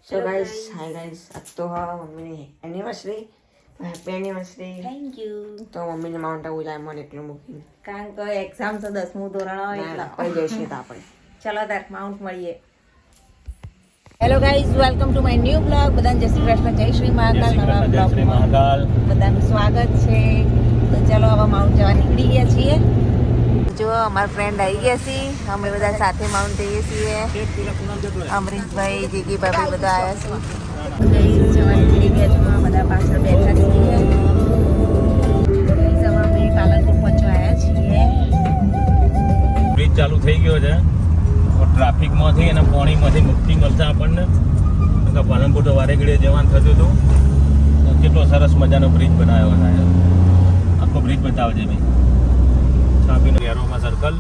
So guys, hi guys. आज तो हाँ मम्मी ने anniversary, happy anniversary. Thank you. તો મમ્મીને માઉન્ટ આબુ જાય મને એકલું મૂકીને. કારણ કે એક્ઝામ તો 10મું ધોરણ હોય એટલે પછી જઈશું તો આપણે. ચલો તાર માઉન્ટ મળીએ. Hello guys, welcome to my new blog. બધાને જય શ્રી કૃષ્ણ, જય શ્રી મહાકાલ. નવા બ્લોગમાં બધાનું સ્વાગત છે. તો ચલો હવે માઉન્ટ જવા નીકળી ગયા છીએ. જો અમારા ફ્રેન્ડ આવી ગયા છે, અમે બધા સાથે માઉન્ટ જઈએ છીએ. અમરીશભાઈ, જીગી ભાભી બધા આવ્યા છે. જવા નીકળી ગયા છો, બધા પાછળ બેઠા છીએ. અમે પાલનપુર પહોંચવા આવ્યા છીએ. બ્રિજ ચાલુ થઈ ગયો છે. ટ્રાફિકમાંથી અને પાણીમાંથી મુક્તિ મળશે આપણને. પાલનપુર તો વારે ઘડીએ જવાનું થતું હતું. કેટલો સરસ મજાનો બ્રિજ બનાવ્યો છે. આખો બ્રિજ બતાવે છે ભાઈ. છાપીનો એરોમાં સર્કલ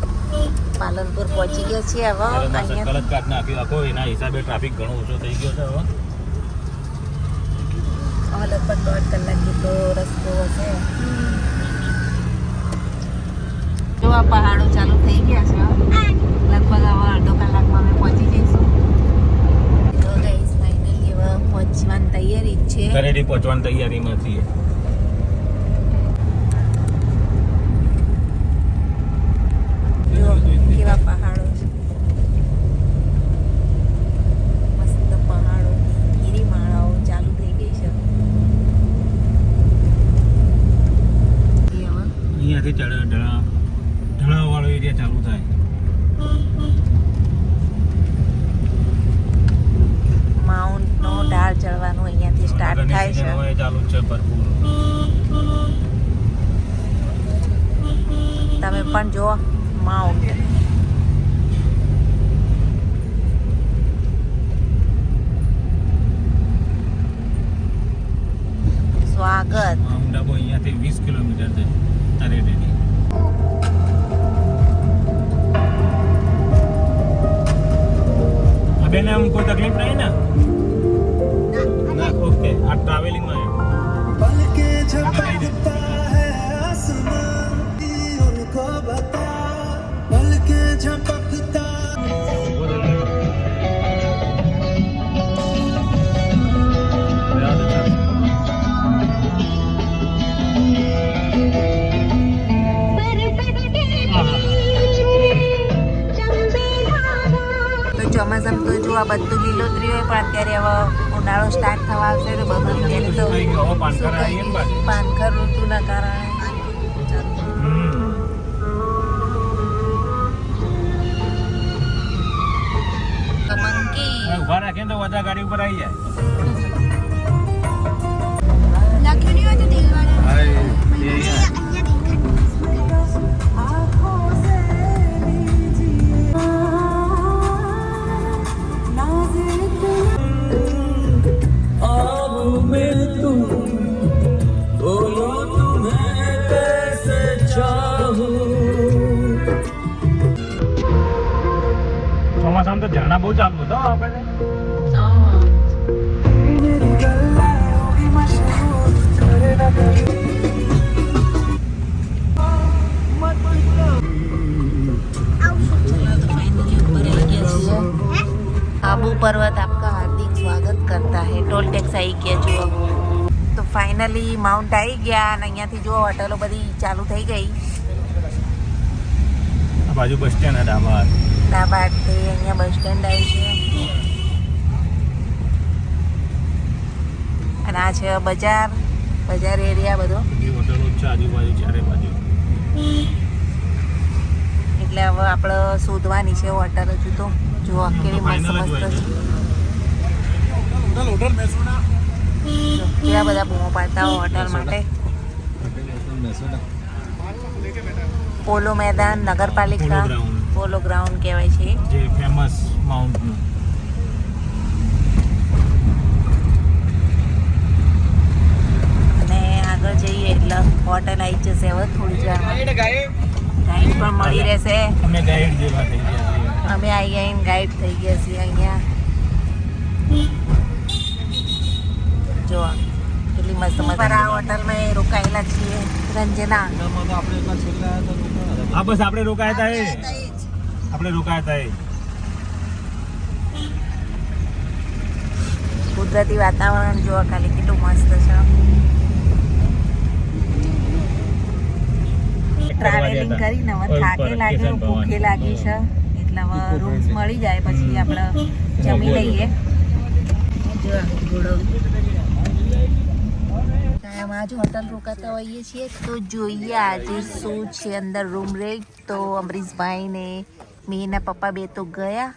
પાલનપુર પહોંચી ગયા છીએ. હવે સર્કલ જ કાઢ નાખ્યું આખો. એના હિસાબે ટ્રાફિક ઘણો ઓછો થઈ ગયો છે. હવે લગભગ 1.5 કલાક જેટલો રસ્તો હશે. જો આ પહાડો ચાલુ થઈ ગયા છે. લગભગ હવે અડધો કલાકમાં અમે પહોંચી જઈશું. તો ગાઈસ ફાઇનલી હવે પહોંચવાની તૈયારી જ છે. કરેડી પહોંચવાની તૈયારીમાં છીએ. જો કેવા પહાડો છે. મસ્ત પહાડો, ગિરિમાળાઓ ચાલુ થઈ ગઈ છે. અહીંયાથી ઢળાવવાળો એરિયા ચાલુ થાય. માઉન્ટનો ઢાળ ચડવાનું અહીંયાથી સ્ટાર્ટ થાય છે. ચાલુ છે ભરપૂર. તમે પણ જો માઉન્ટ. સ્વાગત. માઉન્ટ આબુ અહીંયાથી 20 કિલોમીટર છે. તરેડીથી બેને આમ કોઈ તકલીફ નહીં ને? ના, ઓકે. આ ટ્રાવેલિંગમાં ચોમાસામાં તો જો આ બધું લીલોતરી હોય, પણ અત્યારે હવે ઉનાળો સ્ટાર્ટ થવા આવશે તો બધું ત્યારે તો પાનખર ઋતુના કારણે ઉભા રાખે તો બધા ગાડી ઉપર આવી જાય. ચોમાસામાં તો ઝરણા બહુ ચાલુ હતો આપણે. आबू पर्वत आपका हार्दिक स्वागत करता है. टोल ટેક્સ આવી ગયા જુઓ. તો ફાઇનલી માઉન્ટ આવી ગયા અને અહીંયાથી જુઓ હોટલો બધી ચાલુ થઈ ગઈ. આ બાજુ બસ સ્ટેન્ડ ડાબાથી અહીંયા બસ સ્ટેન્ડ આવી છે. અને આ છે બજાર એરિયા બધો. હોટલો છે આજુબાજુ ચારે બાજુ. એટલે હવે આપણે શોધવાની છે હોટલ. હજુ તો જુઓ કેવી મસ્ત મસ્ત છે. કેવા બધા બૂમો પાડતા હોય હોટલ માટે. પોલો મેદાન નગરપાલિકા પોલો ગ્રાઉન્ડ કહેવાય છે. જે ફેમસ માઉન્ટનું. અને આગળ જઈએ એટલે હોટલ આવી જશે હવે થોડી જ વારમાં. ગાઈડ પણ મળી રહેશે. અમે ગાઈડ જેવા થઈ ગયા છીએ. અમે આવીને ગાઈડ થઈ ગયા છીએ અહીંયા. જો કેટલી મસ્ત મસ્ત આ હોટલમાં રોકાયેલા છીએ. રંજના હા, બસ આપણે રોકાયા હતા. આપણે રોકાયા હતા. કુદરતી વાતાવરણ જોવા ખાલી કેટલું મસ્ત છે. ટ્રાવેલિંગ કરીને હવે થાકે લાગ્યો, ભૂખે લાગી છે, એટલે હવે રૂમ્સ મળી જાય પછી આપણે જમી લઈએ. જો ઘોડો આજ હોટલ રોકાતા હોઈએ છીએ તો જોઈએ આજે શું છે અંદર રૂમ રેટ. તો અમરીશભાઈ ને મેના પપ્પા બે તો ગયા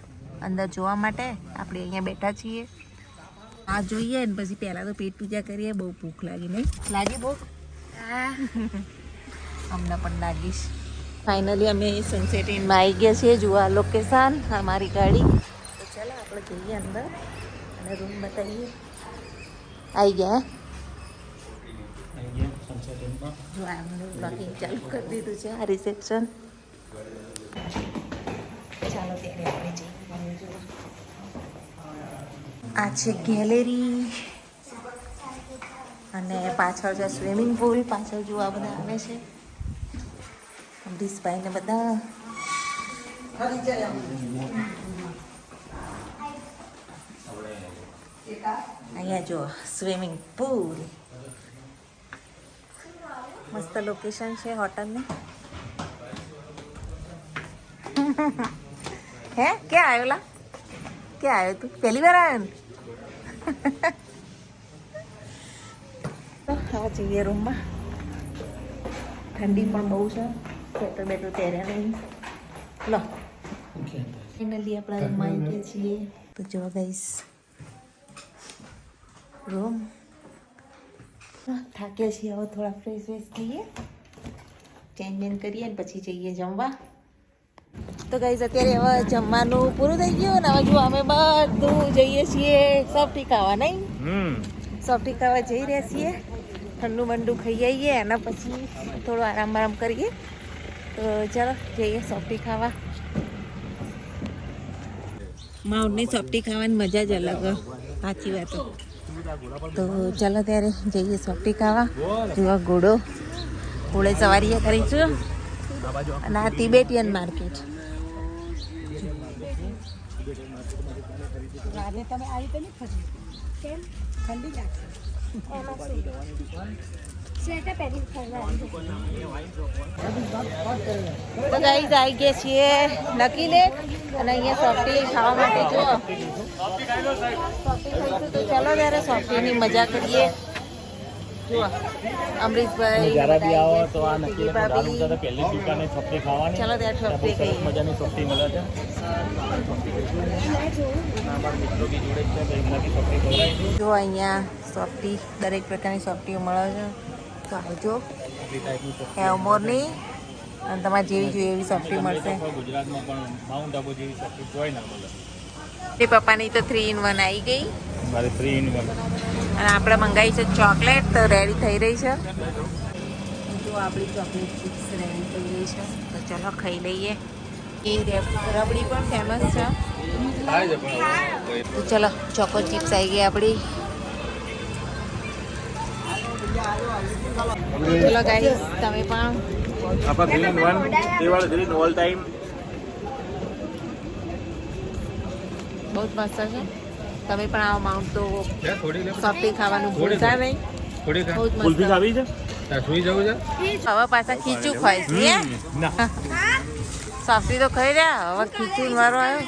અંદર જોવા માટે, આપણે અહીંયા બેઠા છીએ. આ જોઈએ ને પછી પહેલાં તો પેટ પૂજા કરીએ. બહુ ભૂખ લાગી, નહીં લાગી ભૂખ? અમને પણ લાગીશ. ફાઇનલી અમે સનસેટ ઇનમાં આવી ગયા છીએ. જોવા લોકેશન અમારી ગાડી. તો ચાલો આપણે જઈએ અંદર અને રૂમ બતાવીએ. આવી ગયા જો આમનું બ્લોગિંગ ચાલુ કરી દીધું છે. આ રિસેપ્શન. ચાલો ત્યારે આપણે જઈએ. આ છે ગેલેરી અને પાછળ છે સ્વિમિંગ પુલ. પાછળ જો આ બધા આવે છે અમરીશભાઈ ને બધા. અહીંયા જો સ્વિમિંગ પુલ. મસ્ત લોકેશન છે હોટલની. હે ક્યાં આવ્યો લા? ક્યાં આવ્યો તું? પહેલી વાર આવ્યો ને? હવે જઈએ રૂમમાં. ઠંડી પણ બહુ છે. સ્વેટર બેટર પહેર્યા નહીં. લો ફાઇનલી આપણા રૂમમાં આવી ગયા છીએ. તો જો ગાઈસ રૂમ. થાક્યા છીએ હવે થોડા ફ્રેશ વેશ થઈએ, ચેન્જ બેન કરીએ ને પછી જઈએ જમવા. તો ગાઈસ અત્યારે હવે જમવાનું પૂરું થઈ ગયું ને હવે જો અમે બધું જઈએ છીએ સોફ્ટી ખાવા. નહીં સોફ્ટી ખાવા જઈ રહ્યા છીએ. ઠંડુ બંડુ ખાઈ આવીએ અને પછી થોડું આરામ કરીએ. તો ચાલો જઈએ સોફ્ટી ખાવા. માઉન્ટની સોફ્ટી ખાવાની મજા જ અલગ, સાચી વાત. તો ચાલો ત્યારે જઈએ સોફ્ટી ખાવા. જોવા ઘોડો ઘોડે સવારી કરીશું. અને આ તિબેટિયન માર્કેટ. તો ગાઈસ આવી ગયા છીએ નકી લેક અને અહીંયા સોફ્ટી ખાવા માટે. જો સોફ્ટી ખાઈશું તો ચાલો ત્યારે સોફ્ટીની મજા કરીએ. જુઓ અમરીશભાઈ જ્યારે બી આવો તો આ નક્કી પહેલી દુકાને સોફ્ટી ખાવાની. ચાલો ત્યારે સોફ્ટી ખાઈએ. મજાની સોફ્ટી મળે છે. મિત્રો બી જોડે છે તો એમનાથી સોફ્ટી ખવડાવીશું. જો અહીંયા સોફ્ટી દરેક પ્રકારની સોફ્ટીઓ મળે છે. તો આવજો હેવમોરની અને તમારે જેવી જોઈએ એવી સોફ્ટી મળશે. ગુજરાતમાં પણ માઉન્ટ આબુ જેવી સોફ્ટી કોઈ ના મળે. એ પપ્પાની તો 3 in 1 આવી ગઈ. મારે 3 in 1. અને આપણે મંગાવી છે ચોકલેટ, તો રેડી થઈ રહી છે. જો આપણી ચોકલેટ ચિપ્સ રેડી થઈ રહી છે. તો ચલો ખાઈ લઈએ. એ રબડી પણ ફેમસ છે. તો ચલો ચોકો ચિપ્સ આવી ગઈ આપણી. ચલો ગાઈસ તમે પણ આપા ગ્રીન 1 તે વાળો ગ્રીન ઓલ ટાઈમ બહુ જ મસ્ત છે. તમે પણ આવો માઉન્ટ તો સોફ્ટી ખાવાનું ભૂલતા નહીં. બહુ જ મસ્ત. કુલ્ફી ખાવી છે? સુઈ જવું છે? હવે પાછા ખીચું ખાઈશ ને. સોફ્ટી તો ખાઈ રહ્યા, હવે ખીચું મારો આવ્યો.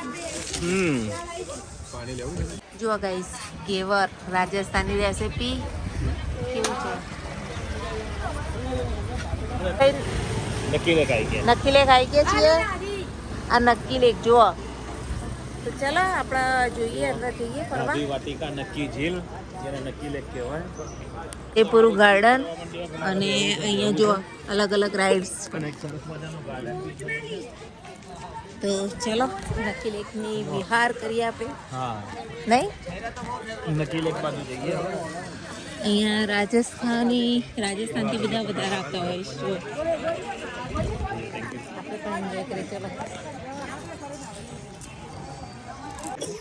જુઓ ગાઈસ ઘેવર રાજસ્થાની રેસીપી કેવું છે. નક્કી લેક આવી ગયા. નક્કી લેક આવી ગયા છીએ. આ નક્કી લેક જુઓ. તો ચાલો આપણે જોઈએ અંદર જઈએ ફરવા. વાટિકા નક્કી ઝીલ જેને નક્કી લેક કહેવાય. એ પૂરું ગાર્ડન અને અહીંયા જો અલગ અલગ રાઇડ્સ. તો ચલો નક્કી લેકની વિહાર કરીએ આપણે. હા નહીં નક્કી લેક બાજુ જઈએ. અહીંયા રાજસ્થાનથી બધા વધારે આવતા હોય છે. આપણે પણ એન્જોય કરીએ. ચલો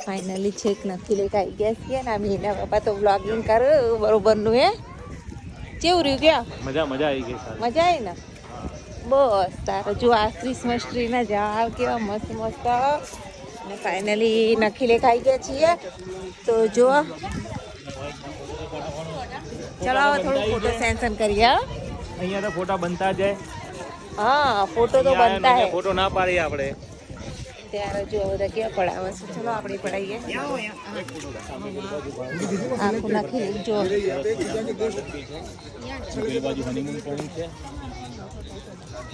ફાઇનલી છેક નક્કી લેક આવી ગયા છીએ ને મીના બાપા તો વ્લોગિંગ કરે બરોબરનું. હે કેવું રહ્યું? ક્યાં મજા આવી ગઈ. મજા આવી ને? બસ તારે જો આ ક્રિસમસ ટ્રીના ઝાડ કેવા મસ્ત અને ફાઇનલી નક્કી લેક આવી ગયા છીએ. તો જો ચલો હવે થોડું ફોટો સેન્શન કરીએ હો. અહીંયા તો ફોટા બનતા જાય. હા ફોટો તો બનતા હે. ફોટો ના પાડીએ આપણે. ત્યારે જો બધા કેવા પડાવે છે. ચલો આપણે પડાવીએ. આખું નાખી જો પેલી બાજુ હનીમૂન પોઈન્ટ છે.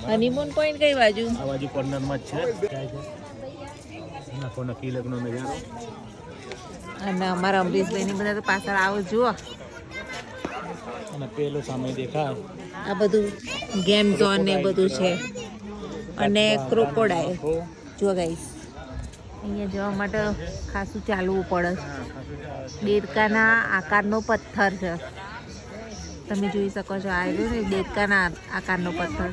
હનીમૂન પોઈન્ટ કઈ બાજુ? આ બાજુ કોર્નરમાં જ છે. નાખો નક્કી લગ્નનો નજારો. અને અમારા અમરીશભાઈ બધા તો પાછળ આવો જુઓ. અને પેલો સામે દેખાય આ બધું ગેમ ઝોન ને બધું છે. અને ક્રોકોડાઇલ જો ગાઈસ અહીંયા જવા માટે ખાસું ચાલવું પડે છે. દેડકાના આકારનો પથ્થર છે. તમે જોઈ શકો છો આ રહ્યો ને દેડકાના આકારનો પથ્થર.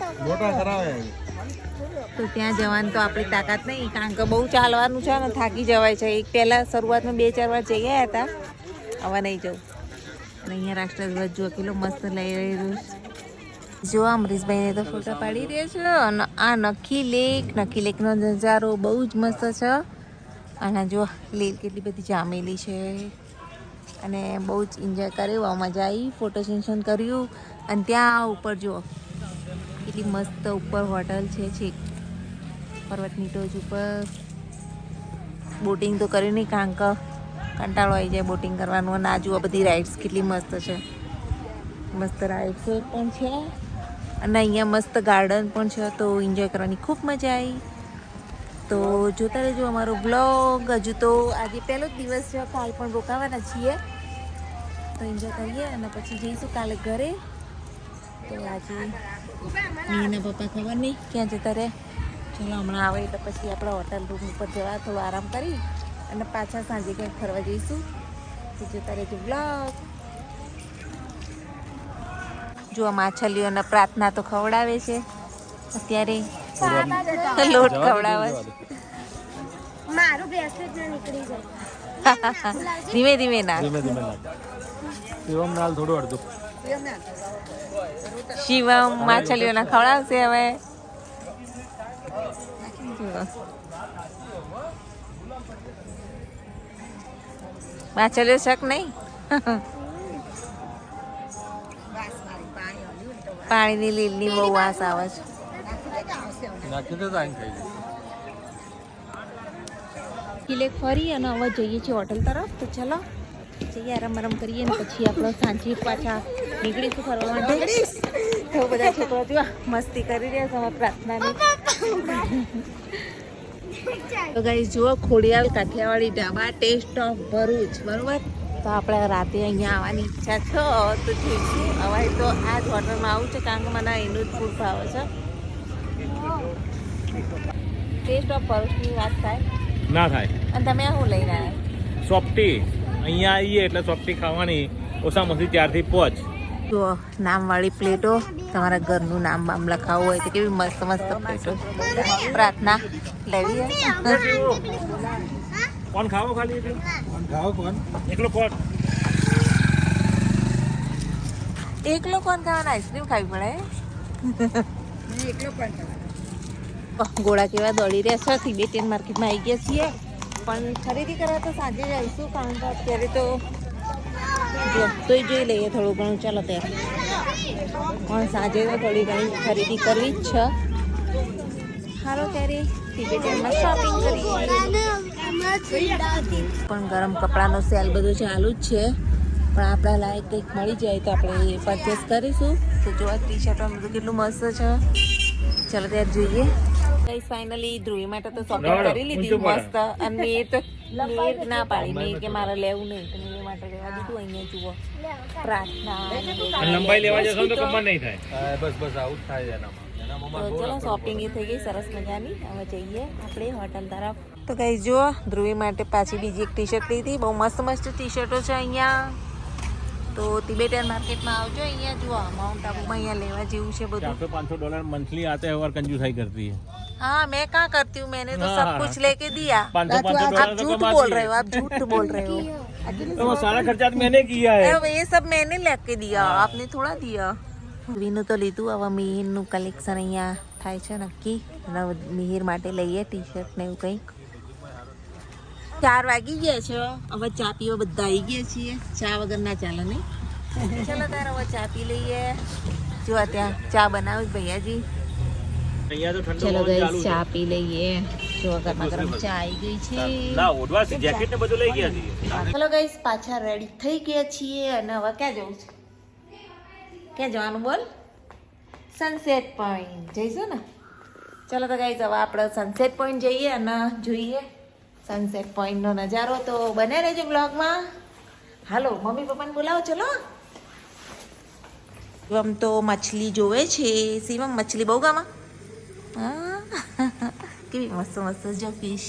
તો ત્યાં જવાની તો આપણી તાકાત નહીં, કારણ કે બહુ ચાલવાનું છે ને થાકી જવાય છે. એક પહેલાં શરૂઆતમાં 2-4 વાર જઈ ગયા હતા, હવે નહીં જવું. અને અહીંયા રાષ્ટ્રધ્વજ જો કેટલો મસ્ત લઈ રહ્યું છે. જો અમરીશભાઈને તો ફોટા પાડી રહ્યા છે. અને આ નખી લેકનો નજારો બહુ જ મસ્ત છે. અને જો લીલ કેટલી બધી જામેલી છે. અને બહુ જ એન્જોય કર્યું, મજા આવી, ફોટો સેશન કર્યું. અને ત્યાં ઉપર જુઓ કેટલી મસ્ત ઉપર હોટલ છે. છેક પર્વતની ટોચ ઉપર બોટિંગ તો કરી નહીં, કારણ કે કંટાળો આવી જાય બોટિંગ કરવાનું. અને આ જુઓ બધી રાઇડ્સ કેટલી મસ્ત છે. મસ્ત રાઇડ્સ પણ છે. અને અહીંયા મસ્ત ગાર્ડન પણ છે, તો એન્જોય કરવાની ખૂબ મજા આવી. તો જોતા રહેજો અમારો બ્લોગ. હજુ તો આજે પહેલો જ દિવસ છે, કાલ પણ રોકાવાના છીએ, તો એન્જોય કરીએ અને પછી જઈશું કાલે ઘરે. તો આજે મીના પપ્પા ખબર નહીં ક્યાં જતા રહે. ચલો હમણાં આવે એટલે પછી આપણે હોટલ રૂમ ઉપર જવા થોડો આરામ કરી અને પાછા સાંજે ક્યાંક ફરવા જઈશું. તો જોતા રહેજો બ્લોગ. જો માછલીઓને પ્રાર્થના તો ખવડાવે છે અત્યારે, લોટ ખવડાવે છે. મારું બ્રેસલેટ ના નીકળી જાય. ધીમે ધીમે ના. શિવમ નાલ થોડું અડધું. શિવમ માછલીઓને ખવડાવશે હવે. માછલીઓ શક નહીં. પાણીની લીલની બહુ વાસ આવે છે. કિલે ફરી અને હવે જઈએ છીએ હોટલ તરફ. તો ચલો જઈએ, આરામ કરીએ ને પછી આપણે સાંજે પાછા નીકળીશું ફરવા માટે. તો બધા છોકરા જો મસ્તી કરી રહ્યા છે પ્રાર્થનાની. તો ગાઈસ જુઓ ખોડિયાલ કાઠિયાવાડી ઢાબા, ટેસ્ટ ઓફ ભરૂચ, બરોબર. તો આપણે રાતે અહીંયા આવવાની ઈચ્છા છે, તો જોઈશું. હવે તો આ જ હોટલમાં આવું છે, કારણ કે મને એનું જ ફૂડ ભાવે છે. ટેસ્ટ ઓફ ભરૂચની વાત થાય ના થાય. અને તમે શું લઈને આવ્યા? સોફ્ટી. અહીંયા આવીએ એટલે સોફ્ટી ખાવાની, ઓછામાં ઓછી 4 થી 5. જો નામવાળી પ્લેટો, તમારા ઘરનું નામ બામ લખાવવું હોય તો કેવી મસ્ત મસ્ત પ્લેટો. પ્રાર્થના લેવી કોણ ખાવો? ખાલી કોણ એકલો કોણ? એકલો કોણ ખાવાના? આઈસ્ક્રીમ ખાવી પડે. ગોળા કેવા દોડી રહ્યા છે. તિબેટિયન માર્કેટમાં આવી ગયા છીએ, પણ ખરીદી કરવા તો સાંજે જ આવીશું, કારણ કે અત્યારે તો તોય જોઈ લઈએ થોડું ઘણું. ચાલો ત્યારે પણ સાંજે તો થોડી ઘણી ખરીદી કરવી જ છે. હાલો ત્યારે તિબેટિયનમાં શોપિંગ કરીએ. પણ ગરમ કપડાનો સેલ બધું ચાલુ જ છે, પણ આપણા લાયક કંઈક મળી જાય તો આપણે પરચેસ કરીશું. તો જોવા ટી શર્ટ બધું કેટલું મસ્ત છે. ચાલો ત્યારે જોઈએ. ગાઈસ ફાઇનલી ધ્રુવી માટે તો શોપિંગ કરી લીધી મસ્ત. અને મેં તો ના પાડી, મેં કે મારે લેવું નહીં, તો મેં માટે લેવા દીધું. અહીંયા જુઓ પ્રાર્થના લંબાઈ લેવા જશો તો કમર નહીં થાય. બસ આવું જ થાય એનામાં. તો ચલો શોપિંગ એ થઈ ગઈ સરસ મજાની. હવે જઈએ આપણે હોટલ તરફ. તો ગાઈસ જુઓ ધ્રુવી માટે પાછી બીજી એક ટી શર્ટ લીધી. બહુ મસ્ત મસ્ત ટી શર્ટો છે અહીંયા. તો તિબેટિયન માર્કેટમાં આવજો. અહીંયા જુઓ માઉન્ટ આબુમાં અહીંયા લેવા જેવું છે બધું. $400-500 मंथली आते हैं और कंजूसाई करती है. हाँ मैं कहाँ करती हूँ, मैंने तो सब कुछ लेके दिया. $500 आप झूठ बोल रहे हो, आप झूठ बोल रहे हो. तो वो सारा खर्चा तो मैंने किया है. ये सब मैंने लेके दिया, आपने थोड़ा दिया. વિનું તો લીધું. હવે મિહિરનું કલેક્શન અહીંયા થાય છે નક્કી. મિહિર માટે લઈએ ટી શર્ટ ને એવું કંઈક. 4 વાગી ગયા છે. હવે ચા પીવા બધા આવી ગયા છીએ. ચા વગર ના ચાલે નહીં. ચલો તારે હવે ચા પી લઈએ. જો ત્યાં ચા બનાવે ભૈયાજી. અહીંયા તો ઠંડો ચલો પવન ચાલુ ગાઈસ છે. ચા પી લઈએ. જો ગરમા ગરમ ચા આવી ગઈ છે. ના ઓઢવા જેકેટ ને બધું લઈ ગયા છીએ. ચલો ગાઈસ પાછા રેડી થઈ ગયા છીએ અને હવે ક્યાં જવું છે? ક્યાં જવાનું બોલ? સનસેટ પોઈન્ટ જઈશું ને. ચલો તો ગાઈસ હવે આપણે સનસેટ પોઈન્ટ જઈએ અને જોઈએ સનસેટ પોઈન્ટનો નજારો. તો બને રહેજો બ્લોગમાં. હાલો મમ્મી પપ્પાને બોલાવો. ચલો શિવમ તો મછલી જોવે છે. શિવમ મછલી બહુ ગામાં કેવી મસ્ત મસ્ત જો ફિશ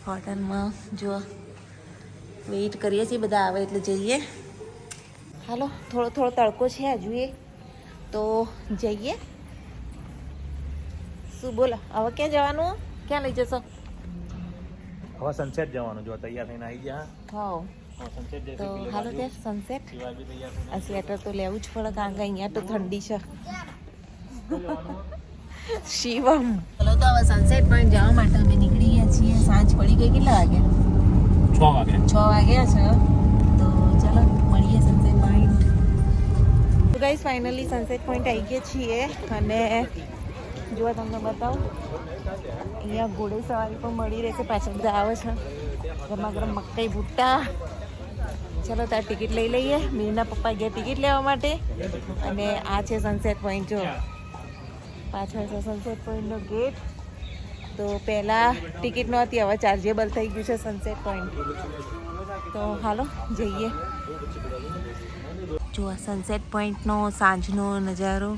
હોટલમાં. જો વેઇટ કરીએ છીએ બધા આવે એટલે જઈએ. હાલો થોડો થોડો તડકો છે હજુ તો જઈએ. શું બોલો હવે ક્યાં જવાનું? ક્યાં લઈ જશો? હવે સનસેટ જવાનું. જો તૈયાર થઈને આવી ગયા. હા સનસેટ તો હાલો ત્યાં સનસેટ. આ સ્વેટર તો લેવું જ પડે કારણ કે અહીંયા તો ઠંડી છે. શિવમ ચલો તો હવે સનસેટ પોઈન્ટ જવા માટે અમે નીકળી ગયા છીએ. સાંજ પડી ગઈ. કેટલા વાગ્યા? 6 વાગે 6 વાગ્યા છે. તો ચલો મળીએ સનસેટ પોઈન્ટ. તો ગાઈસ ફાઇનલી સનસેટ પોઈન્ટ આવી ગયા છીએ અને જો તમને બતાવું અહીંયા ઘોડે સવારી પણ મળી રહેશે. પાછળ બધા આવે છે. ગરમા ગરમ મકાઈ ભૂટ્ટા. ચલો ત્યાં ટિકિટ લઈ લઈએ. મીરના પપ્પા ગયા ટિકિટ લેવા માટે અને આ છે સનસેટ પોઈન્ટ. જો પાછળ છે સનસેટ પોઈન્ટનો ગેટ. તો પહેલાં ટિકિટ નહોતી, હવે ચાર્જેબલ થઈ ગયું છે સનસેટ પોઈન્ટ. તો હાલો જઈએ. જો આ સનસેટ પોઈન્ટનો સાંજનો નજારો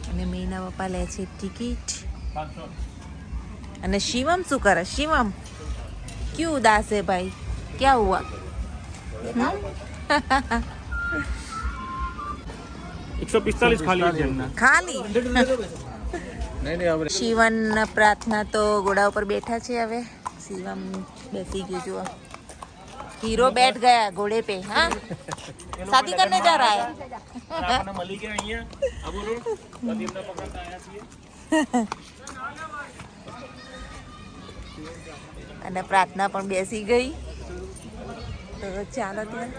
અને મીના પપ્પા લે છે ટિકિટ. અને શિવમ શું કરે? શિવમ ક્યું ઉદાસ है भाई? क्या हुआ? 145 ખાલી ખાલી શિવન પ્રાર્થના તો ઘોડા ઉપર બેઠા છે. હવે શિવમ બેસી ગયો. જુઓ हीरो बैठ गया घोड़े पे. हाँ शादी करने जा रहा है. મળી ગયા અહીંયા. આ બોલો કદીમના પકડતા આયા છીએ. અને પ્રાર્થના પણ બેસી ગઈ. તો ચાલો ત્યાં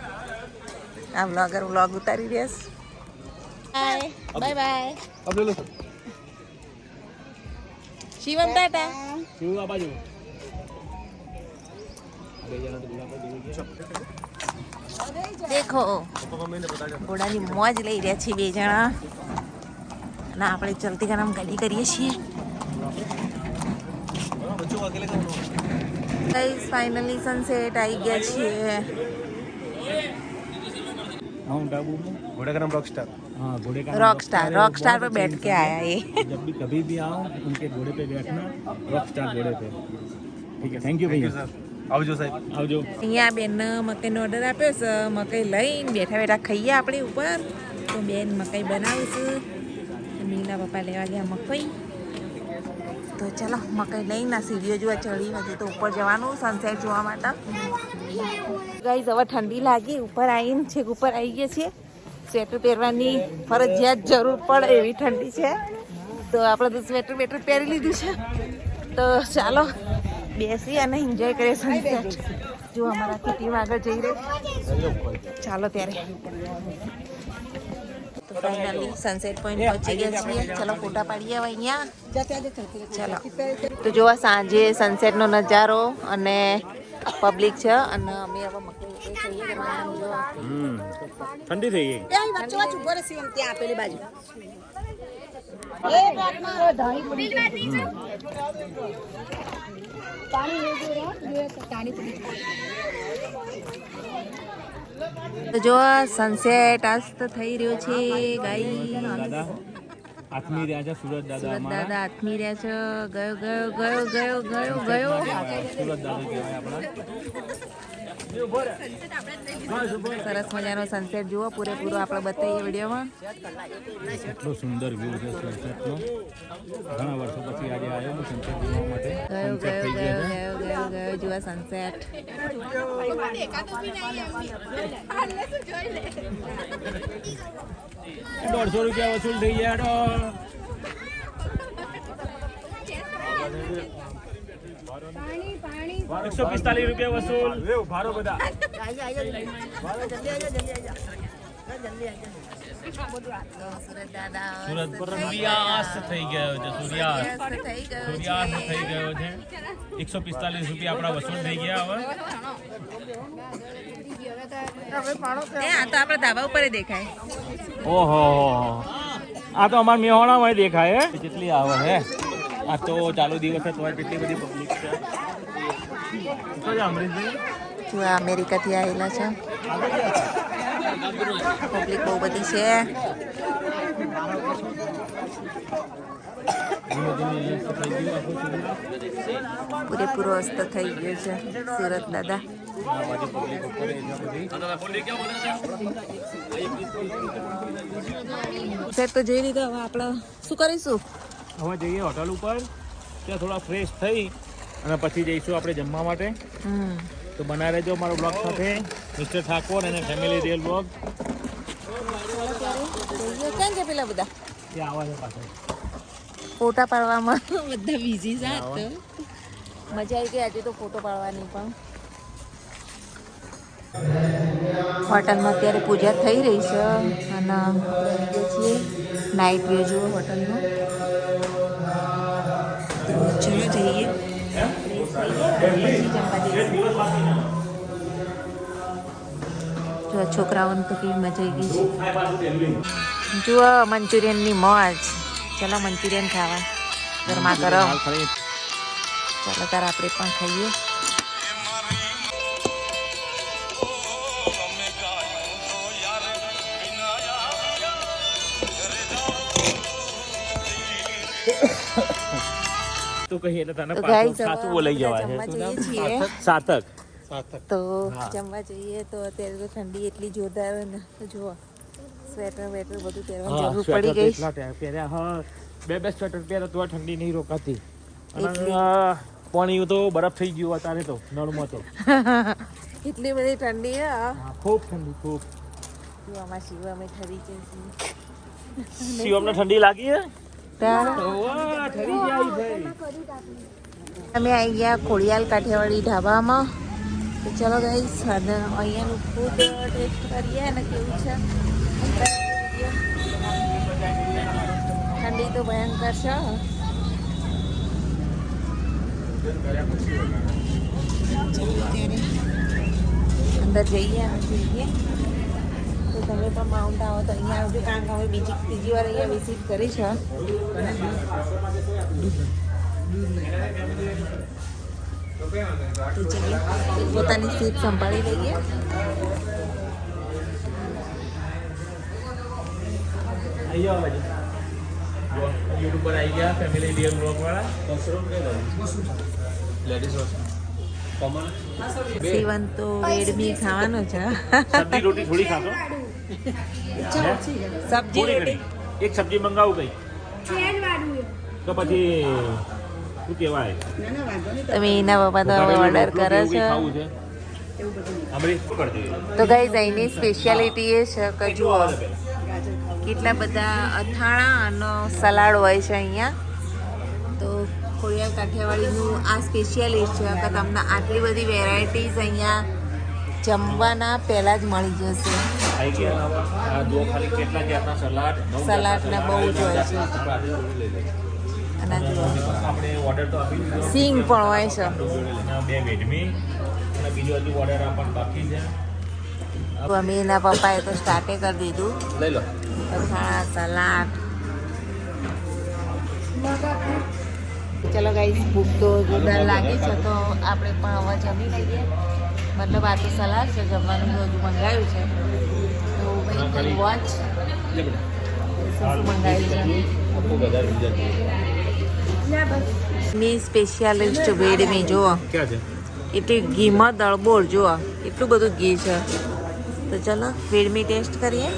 આ વ્લોગર વ્લોગ ઉતારી દેસ. Bye bye bye. Shivam tata. શું આ બાજુ દેખો ઘોડાની મોજ લઈ રહ્યા છીએ 2 જણા અને આપણે ચલતી કામ ગાડી કરીએ છીએ. ગાઈસ ફાઇનલી સનસેટ આવી ગયા છીએ. माउंट आबू में घोड़ेग्राम रॉकस्टार. हाँ रॉकस्टार पे बैठ के आया ये. जब भी कभी भी आओ उनके घोड़े पे बैठना. रॉकस्टार घोड़े पे. ठीक है थैंक यू भैया. આવજો સાહેબ આવજો. અહીંયા બેન મકાઈનો ઓર્ડર આપ્યો છે. મકાઈ લઈને બેઠા બેઠા ખાઈએ આપણે ઉપર. તો બેન મકાઈ બનાવીશું. મીના પપ્પા લેવા ગયા મકાઈ. તો ચાલો મકાઈ લઈને સીડીઓ જોવા ચડી હતી તો ઉપર જવાનું સનસેટ જોવા માટે. ગાઈઝ હવે ઠંડી લાગી. ઉપર આવીને છેક ઉપર આવી ગયા છીએ. સ્વેટર પહેરવાની ફરજિયાત જરૂર પડે એવી ઠંડી છે. તો આપણે તો સ્વેટર બેટર પહેરી લીધું છે. તો ચાલો બેસી અને એન્જોય કરીએ સનસેટ. જો અમારા સિટીમાં આગળ જઈ રહી. ચાલો ત્યારે તો ફાઇનલી સનસેટ પોઈન્ટ પહોંચી ગયા છીએ. ચલો ફોટા પાડીએ હવે અહીંયા. ચલો તો જોવા સાંજે સનસેટનો નજારો અને પબ્લિક છે અને અમે હવે મકાઈ ખાઈએ. ઠંડી થઈ ગઈ. ત્યાં આપેલી બાજુ તો જો સનસેટ આસ્ત થઈ રહ્યો છે. ગાઈ દાદા આથમી રહ્યા છે. સુરત દાદા સુરત અમારા. દાદા આથમી રહ્યા છે. ગયો સુરત દાદા કહેવાય આપણા. સરસ મજાનો સનસેટ જુઓ પૂરેપૂરો આપણે બતાવીએ વિડીયોમાં. એટલો સુંદર વ્યૂ છે સનસેટનો. ઘણા વર્ષો પછી આજે આવ્યો હું સનસેટ જોવા માટે. સનસેટ થઈ ગયો છે. ગયો જુઓ સનસેટ. 150 રૂપિયા વસૂલ થઈ ગયા. 145 રૂપિયા વસૂલ. ભારો બધા. સુરત દાદા સુરત સૂર્યાસ્ત થઈ ગયો છે. સૂર્યાસ્ત થઈ ગયો સૂર્યાસ્ત થઈ ગયો છે. 145 રૂપિયા આપણા વસૂલ થઈ ગયા હવે. આ તો આપણા ધાબા ઉપર દેખાય. ઓહો આ તો અમારા મેહોણામાં દેખાય હે કેટલી આવે હે. આ તો ચાલુ દિવસે તો કેટલી બધી પબ્લિક છે. શું છે અમરીશભાઈ? જો આ અમેરિકાથી આવેલા છે. પબ્લિક બહુ બધી છે. પૂરેપૂરો અસ્ત થઈ ગયો છે સુરત દાદા. સેટ તો જોઈ લીધો. હવે આપણે શું કરીશું? હવે જઈએ હોટલ ઉપર, ત્યાં થોડા ફ્રેશ થઈ અને પછી જઈશું આપણે જમવા માટે. તો બનાવી રહેજો અમારો બ્લોગ સાથે. મિસ્ટર ઠાકોર અને ફેમિલી રિયલ બ્લોગ. કેમ છે પેલા બધા ત્યાં આવા છે પાછળ. ફોટા પાડવામાં બધા બિઝી છે. મજા આવી ગઈ આજે તો ફોટો પાડવાની. પણ હોટલમાં અત્યારે પૂજા થઈ રહી છે અને છીએ નાઇટ વ્યૂ જુઓ હોટલનો. તો ચલો જઈએ. જો છોકરાઓને તો કેવી મજા આવી ગઈ છે. જુઓ મંચુરિયનની મોજ. ચલો મંચુરિયન ખાવા ગરમા ગરમ. ચાલો તાર આપણે પણ ખાઈએ. તો કહીએ એટલે તને તો પાછું guys, સાચું હવે બોલાઈ જવાય જમવા છે. જઈએ છીએ. સાતક. તો હા. જમવા જઈએ તો અત્યારે તો ઠંડી એટલી જોરદાર હોય ને. તો જુઓ સ્વેટર વેટર બધું પહેરવાની જરૂર પડી ગઈ. પહેર્યા હા. બે સ્વેટર પહેર્યા તો ઠંડી નહીં રોકાતી. એટલી. અને પાણી તો બરફ થઈ ગયું અત્યારે તો નળમાં તો. એટલી બધી ઠંડી હે. હા, ખૂબ ઠંડી ખૂબ. જો આમાં શિવ અમે ઠરી જઈએ. શિવમને ઠંડી લાગી હે? ત્યારે વાહ, ઠરી જાય ભાઈ. અમે આવી ગયા ખોડિયાલ કાઠિયાવાડી ઢાબામાં. તો ચલો ગાઈસ અહીંયાનું ફૂડ ટેસ્ટ કરીએ અને કેવું છે. ઠંડી તો ભયંકર છે. અંદર જઈએ અને જોઈએ. તો તમે પણ માઉન્ટ આવો તો અહીંયા આવજો. કારણ કે અમે ત્રીજી વાર અહીંયા વિઝિટ કરી છે. તો ચલો પોતાની સીટ સંભાળી લઈએ. આવી જાઓ બાજુ. યુટ્યુબ પર આવી ગયા ફેમિલી રિયલ બ્લોગ વાળા. સીવન તો વેડમી ખાવાનો છે. સબ્જી રોટી થોડી ખાશો? સબ્જી થોડી રોટી. ઘણી. એક સબ્જી મંગાવું કઈ તો પછી શું કહેવાય તમે એના પપ્પા તો હવે ઓર્ડર કરે છે. ખાવું છે અમરીશ શું કરજો. તો ગાઈઝ અહીંની સ્પેશિયાલિટી એ છે કે જુઓ કેટલા બધા અથાણા અને સલાડ હોય છે અહીંયા. તો ખોડિયાલ કાઠિયાવાડીનું આ સ્પેશિયાલિસ્ટ છે કે તમને આટલી બધી વેરાયટીઝ અહીંયા જમવાના પહેલાં જ મળી જશે. આવી ગયા આ જો ખાલી કેટલા જાતના સલાડ સલાડના બહુ જ હોય છે. અને જુઓ આપણે ઓર્ડર તો આપી દીધો. સિંગ પણ હોય છે. બે વેડમી અને બીજો હજુ ઓર્ડર આપવાનું બાકી છે. તો અમે એના પપ્પાએ તો સ્ટાર્ટે કરી દીધું. લઈ લો. અથાણા સલાડ. ચલો ગાઈસ ભૂખ તો જોરદાર લાગી છે તો આપણે પણ હવે જમી લઈએ. મતલબ આ તો સલાડ છે. જમવાનું તો હજુ મંગાવ્યું છે. તો ભાઈ વોચ શું મંગાવ્યું છે. મી સ્પેશિયાલિસ્ટ વેડમી જુઓ. ક્યાં છે? એટલે ઘીમાં દળબોળ જુઓ એટલું બધું ઘી છે. તો ચલો વેડમી ટેસ્ટ કરીએ.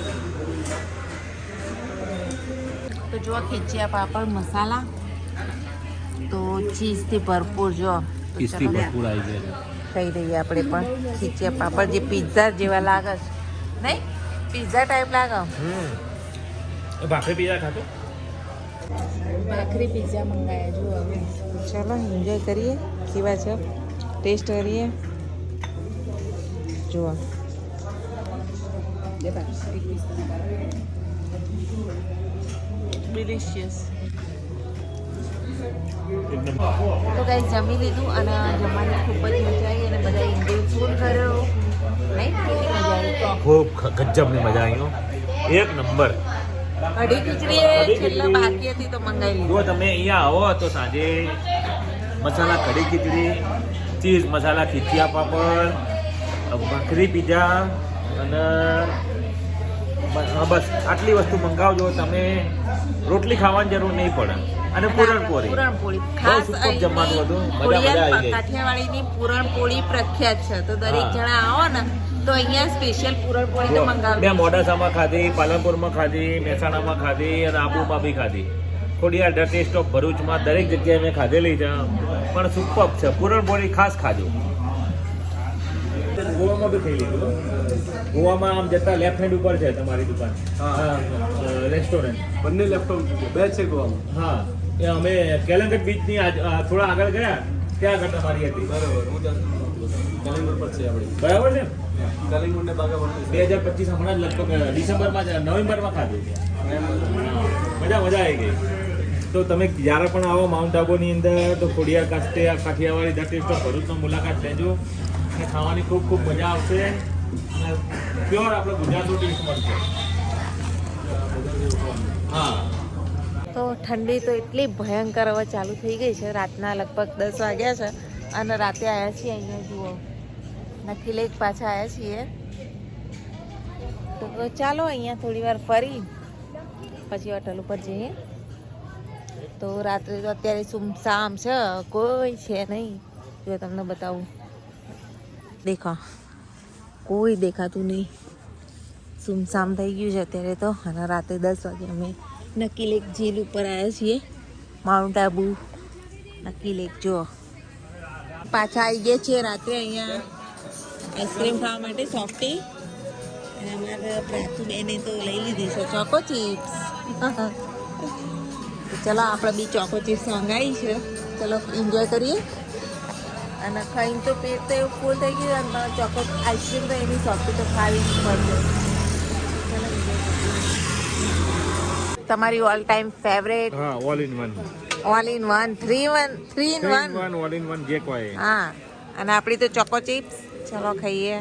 તો જુઓ ખીચિયા પાપડ મસાલા તો ચીઝથી ભરપૂર જો. કિસ્તી ભરપૂર આવી ગયા છે. ખાઈ રહીએ આપણે પણ ખીચિયા પાપડ જે પિઝા જેવા લાગે છે. નહીં પિઝા ટાઈપ લાગે. ભાખરી પીઝા ખાતો? ભાખરી પિઝા મંગાયા જો હવે ચલો એન્જોય કરીએ કેવા છે ટેસ્ટ કરીએ જુઓ ડિલિશિયસ. તો ગાઈસ જમી લીધું અને જમવાની ખૂબ જ મજા આવી અને બધા એન્જોય ફૂલ કર્યો નહીં કેટલી મજા આવી ખૂબ ગજબની મજા આવી એક નંબર. કઢી ખીચડી છેલ્લા બાકી હતી તો મંગાવી લીધી. જો તમે અહીંયા આવો તો સાંજે મસાલા કઢી ખીચડી, ચીઝ મસાલા ખીચિયા પાપડ, ભાખરી પીઝા અને બસ આટલી વસ્તુ મંગાવજો. તમે રોટલી ખાવાની જરૂર નહીં પડે. અને પૂરણપોળી ખાસ સુપર જમવાનું હતું. મજા આવી ગઈ. કાઠિયાવાડીની પૂરણપોળી પ્રખ્યાત છે તો દરેક જણા આવો ને તો અહીંયા સ્પેશિયલ પૂરણપોળી તો મંગાવજો. મેં મોડાસામાં ખાધી, પાલનપુરમાં ખાધી, મહેસાણામાં ખાધી અને આબુમાં બી ખાધી. ખોડિયાર ધ ટેસ્ટ ઓફ ભરૂચમાં દરેક જગ્યાએ મેં ખાધેલી છે પણ સુપર છે. પૂરણપોળી ખાસ ખાજો. ગોવામાં બી ખાઈ લીધું. ગોવામાં આમ જતા લેફ્ટ હેન્ડ ઉપર છે તમારી દુકાન, રેસ્ટોરન્ટ. બંને લેપટોપ બે છે ગોવામાં. હા એ અમે કેલંગટ બીચની થોડા આગળ ગયા ત્યાં આગળ તમારી હતી. બરાબર, હું કલિંગપુર પર છે આપણી. બરાબર છે. કલિંગપુર ને બાગા પર 2025 હમણાં જ લગભગ ડિસેમ્બરમાં નવેમ્બરમાં ખાધું. મજા આવી ગઈ. તો તમે જ્યારે પણ આવો માઉન્ટ આબુની અંદર તો Khodiyar Kathiyawadi the taste of ભરૂચનો મુલાકાત લેજો અને ખાવાની ખૂબ ખૂબ મજા આવશે અને પ્યોર આપણે ગુજરાતનો ટેસ્ટ મળશે. હા. તો ઠંડી તો એટલી ભયંકર હવે ચાલુ થઈ ગઈ છે. રાતના લગભગ 10 વાગ્યા છે અને રાતે આવ્યા છીએ અહીંયા જુઓ નક્કી લેક પાછા આવ્યા છીએ. તો ચાલો અહીંયા થોડી વાર ફરી પછી હોટલ ઉપર જઈએ. તો રાત્રે તો અત્યારે સુમસામ છે, કોઈ છે નહીં. જો તમને બતાવું, દેખા કોઈ દેખાતું નહીં, સુમસામ થઈ ગયું છે અત્યારે તો. અને રાતે 10 વાગે અમે નક્કી લેક ઝીલ ઉપર આવ્યા છીએ, માઉન્ટ આબુ નક્કી લેક. જો પાછા આવી ગયા છીએ રાત્રે અહીંયા આઈસ્ક્રીમ ખાવા માટે સોફ્ટી. અને અમારા પ્રાચુબેને તો લઈ લીધી છે ચોકો ચિપ્સ. ચલો આપણે બી ચોકો ચિપ્સ મંગાવી છે, ચલો એન્જોય કરીએ. અને ખાઈને તો પેટ તો એવું ફૂલ થઈ ગયું અને ચોકો આઈસ્ક્રીમ તો એની સોફ્ટી તો ખાવી જ પડશે. તમારી ઓલ ટાઈમ ફેવરેટ હા, all in one. All in one 3 in 1 all in one જે કોઈ. હા. અને આપણી તો ચોકો ચિપ્સ. ચલો ખાઈએ.